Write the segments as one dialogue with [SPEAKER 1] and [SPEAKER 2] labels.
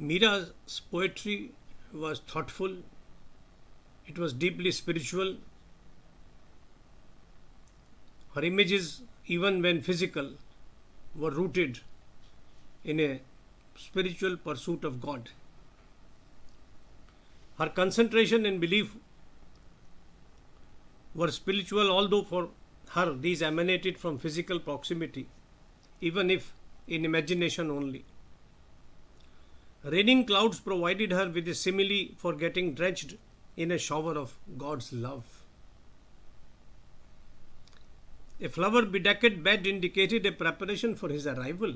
[SPEAKER 1] Meera's poetry was thoughtful, it was deeply spiritual. Her images, even when physical, were rooted in a spiritual pursuit of God. Her concentration and belief were spiritual, although for her these emanated from physical proximity, even if in imagination only. Raining clouds provided her with a simile for getting drenched in a shower of God's love. A flower bedecked bed indicated a preparation for his arrival.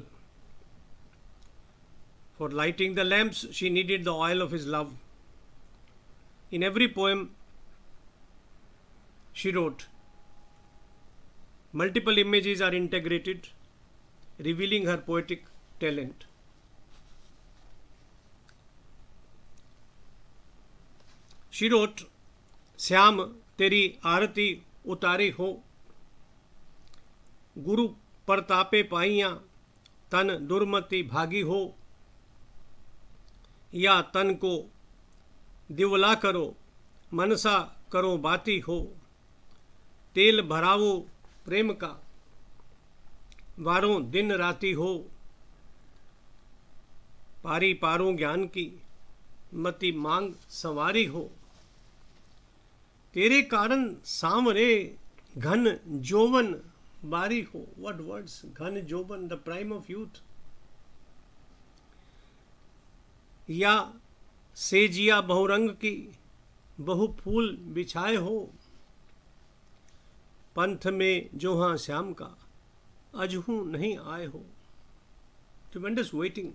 [SPEAKER 1] For lighting the lamps, she needed the oil of his love. In every poem, she wrote, multiple images are integrated, revealing her poetic talent. She wrote, Shyam तेरी आरती उतारी हो, गुरु परतापे पाइयां तन दुर्मति भागी हो, या तन को दिवला करो मनसा करो बाती हो, तेल भरावो प्रेम का वारों दिन राती हो, पारी पारों ज्ञान की मति मांग संवारी हो, तेरे कारण सांवरे घन जोवन बारी हो. What words? घन जोवन, the prime of youth. या सेजिया बहुरंग की बहु फूल बिछाए हो, पंथ में जो हाँ श्याम का अजहू नहीं आए हो. Tremendous waiting.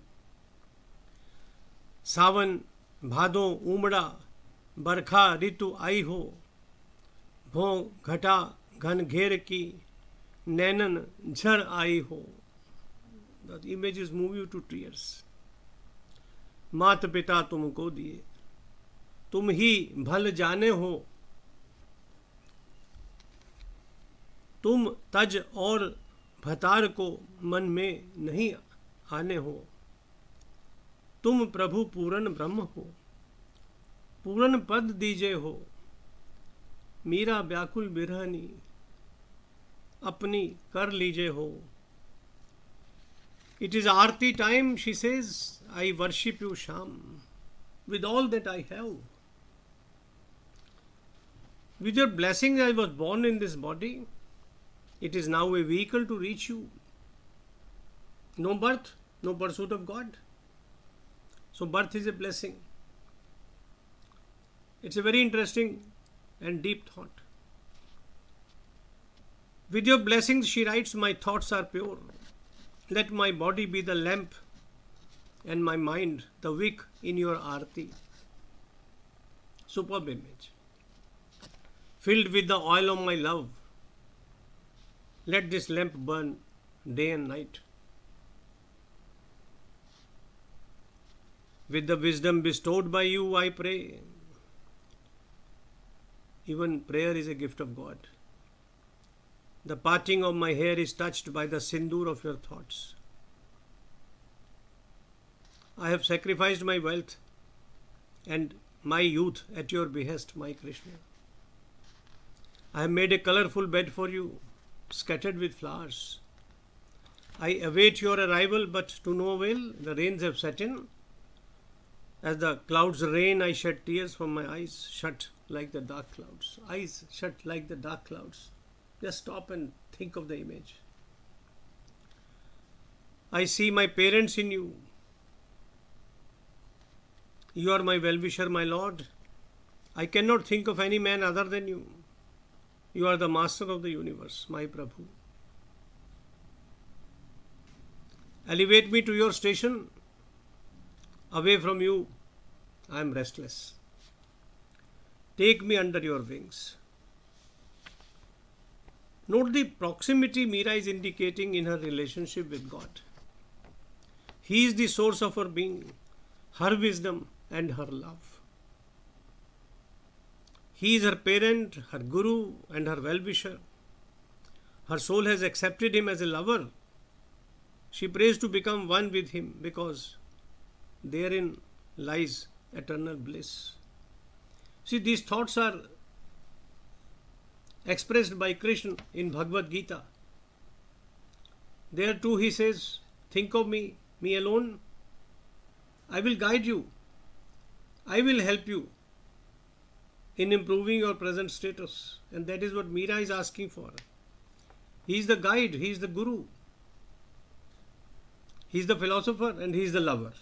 [SPEAKER 1] सावन भादो उमड़ा बरखा ऋतु आई हो, भों घटा घन घेर की नैनन झर आई हो. The images move you to tears. मात पिता तुमको दिए, तुम ही भल जाने हो, तुम तज और भतार को मन में नहीं आने हो, तुम प्रभु पूर्ण ब्रह्म हो, पूर्ण पद दीजे हो, मीरा व्याकुल बिरहनी अपनी कर लीजे हो. It is Aarti time, she says, I worship you, Sham, with all that I have. With your blessings I was born in this body. It is now a vehicle to reach you. No birth, no pursuit of God. So birth is a blessing. It's a very interesting and deep thought. With your blessings, she writes, my thoughts are pure. Let my body be the lamp and my mind the wick in your aarti. Superb image. Filled with the oil of my love, let this lamp burn day and night. With the wisdom bestowed by you, I pray. Even prayer is a gift of God. The parting of my hair is touched by the sindoor of your thoughts. I have sacrificed my wealth and my youth at your behest, my Krishna. I have made a colorful bed for you, scattered with flowers. I await your arrival, but to no avail. The rains have set in. As the clouds rain, I shed tears from my eyes, shut like the dark clouds. Eyes shut like the dark clouds. Just stop and think of the image. I see my parents in you. You are my well-wisher, my Lord. I cannot think of any man other than you. You are the master of the universe, my Prabhu. Elevate me to your station. Away from you, I am restless. Take me under your wings. Note the proximity Meera is indicating in her relationship with God. He is the source of her being, her wisdom and her love. He is her parent, her guru and her well-wisher. Her soul has accepted him as a lover. She prays to become one with him because therein lies eternal bliss. See, these thoughts are expressed by Krishna in Bhagavad Gita. There too he says, think of me alone. I will guide you. I will help you in improving your present status. And that is what Meera is asking for. He is the guide, he is the guru. He is the philosopher and he is the lover.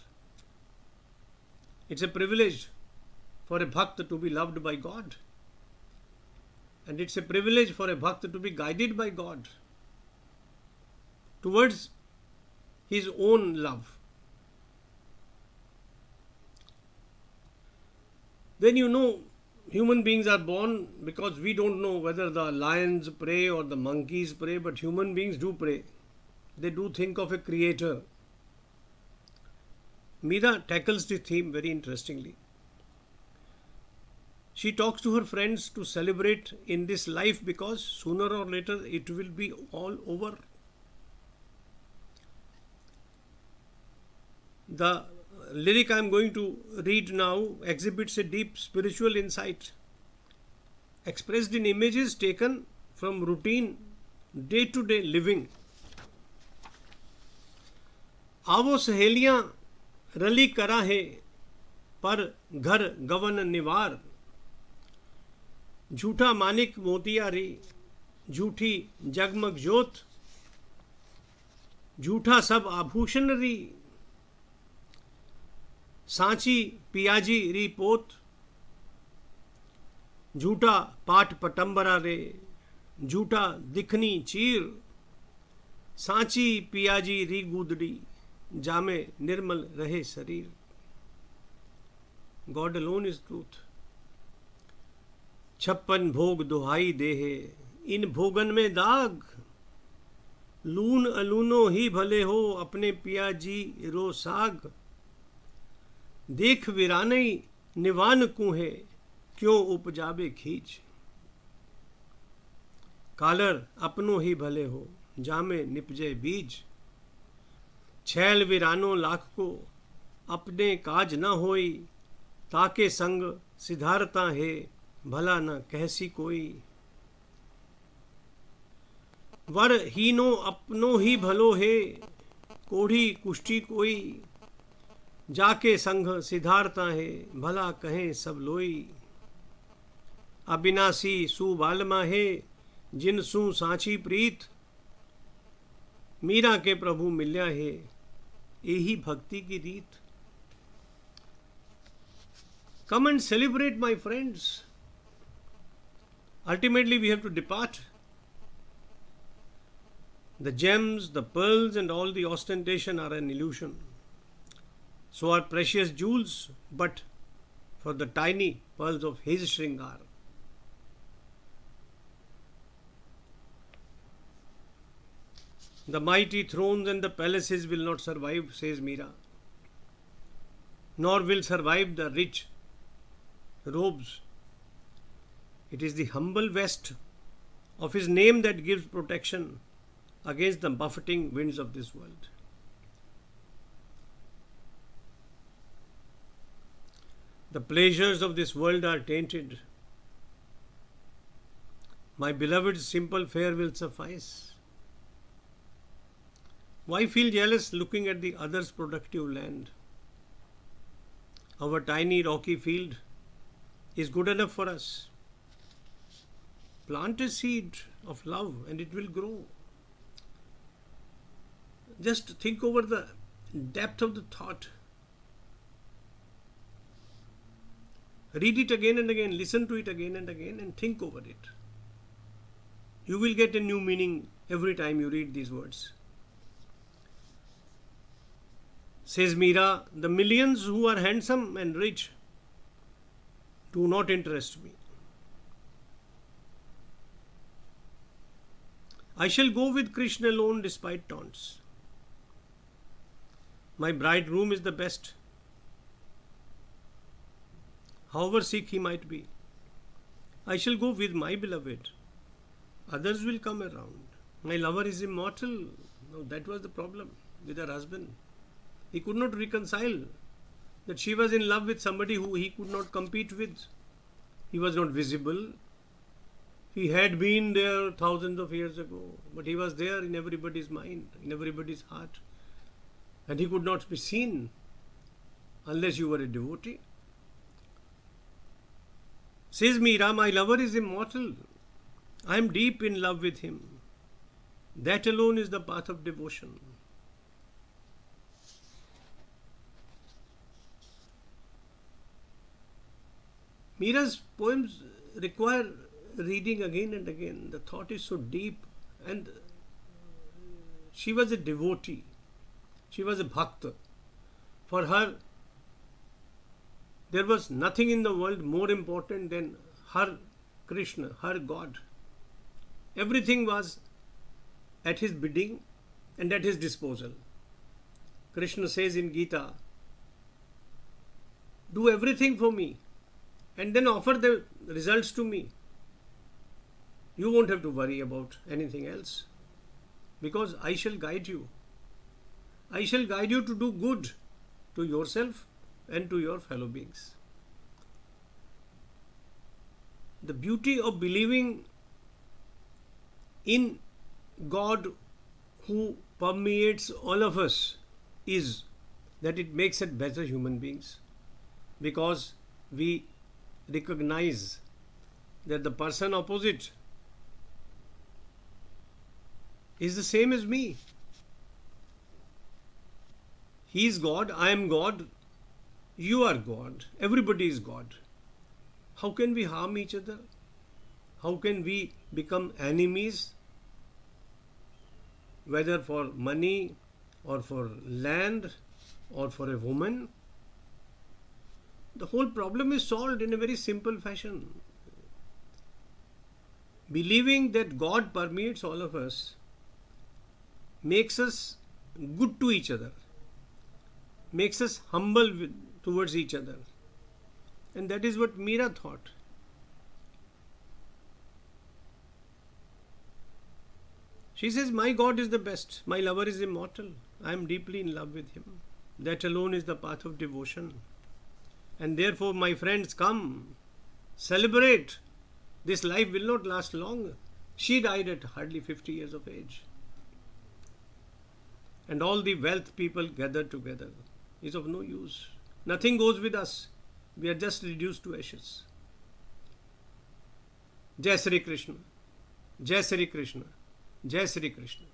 [SPEAKER 1] It's a privilege for a bhakta to be loved by God. And it's a privilege for a bhakta to be guided by God towards his own love. Then human beings are born because we don't know whether the lions pray or the monkeys pray, but human beings do pray. They do think of a creator. Meera tackles this theme very interestingly. She talks to her friends to celebrate in this life because sooner or later it will be all over. The lyric I am going to read now exhibits a deep spiritual insight expressed in images taken from routine day-to-day living. आवो सहेलियां रली करा है पर घर गवन निवार, झूठा मानिक मोतियारी, झूठी जगमग जोत, झूठा सब आभूषण री, सांची पियाजी री पोत, झूठा पाठ पटंबरा रे, झूठा दिखनी चीर, सांची पियाजी री गुदड़ी, जामे निर्मल रहे शरीर. God alone is truth. 56 भोग दुहाई देहे, इन भोगन में दाग, लून अलूनो ही भले हो अपने पिया जी रो साग, देख वीराने निवान कुहे क्यों उपजाबे खींच, कालर अपनो ही भले हो जामे निपजे बीज, छैल वीरानो लाख को अपने काज न होई, ताके संग सिधारता है भला न कहसी कोई, वर हीनो अपनो ही भलो है कोढ़ी कुष्ठी कोई, जाके संग सिधारता है भला कहें सब लोई, अविनाशी सुबालमा है जिन सु सांची प्रीत, मीरा के प्रभु मिल्या है यही भक्ति की रीत. Come and celebrate, my friends. Ultimately, we have to depart. The gems, the pearls, and all the ostentation are an illusion. So are precious jewels, but for the tiny pearls of his Shringar. The mighty thrones and the palaces will not survive, says Meera, nor will survive the rich robes. It is the humble vest of his name that gives protection against the buffeting winds of this world. The pleasures of this world are tainted. My beloved's simple fare will suffice. Why feel jealous looking at the other's productive land? Our tiny rocky field is good enough for us. Plant a seed of love and it will grow. Just think over the depth of the thought. Read it again and again, listen to it again and again, and think over it. You will get a new meaning every time you read these words. Says Meera, the millions who are handsome and rich do not interest me. I shall go with Krishna alone despite taunts. My bridegroom is the best, however sick he might be. I shall go with my beloved. Others will come around. My lover is immortal. No, that was the problem with her husband. He could not reconcile that she was in love with somebody who he could not compete with. He was not visible. He had been there thousands of years ago, but he was there in everybody's mind, in everybody's heart. And he could not be seen unless you were a devotee. Says Meera, my lover is immortal. I am deep in love with him. That alone is the path of devotion. Meera's poems require reading again and again. The thought is so deep, and she was a devotee. She was a bhakta. For her, there was nothing in the world more important than her Krishna, her God. Everything was at his bidding and at his disposal. Krishna says in Gita, do everything for me and then offer the results to me. You won't have to worry about anything else, because I shall guide you. I shall guide you to do good to yourself and to your fellow beings. The beauty of believing in God who permeates all of us is that it makes us better human beings, because we recognize that the person opposite is the same as me. He is God, I am God, you are God, everybody is God. How can we harm each other? How can we become enemies, whether for money or for land or for a woman? The whole problem is solved in a very simple fashion. Believing that God permeates all of us makes us good to each other, makes us humble towards each other. And that is what Meera thought. She says, my God is the best, my lover is immortal, I am deeply in love with him. That alone is the path of devotion. And therefore, my friends, come, celebrate. This life will not last long. She died at hardly 50 years of age. And all the wealth people gathered together is of no use. Nothing goes with us. We are just reduced to ashes. Jai Sri Krishna. Jai Sri Krishna. Jai Sri Krishna.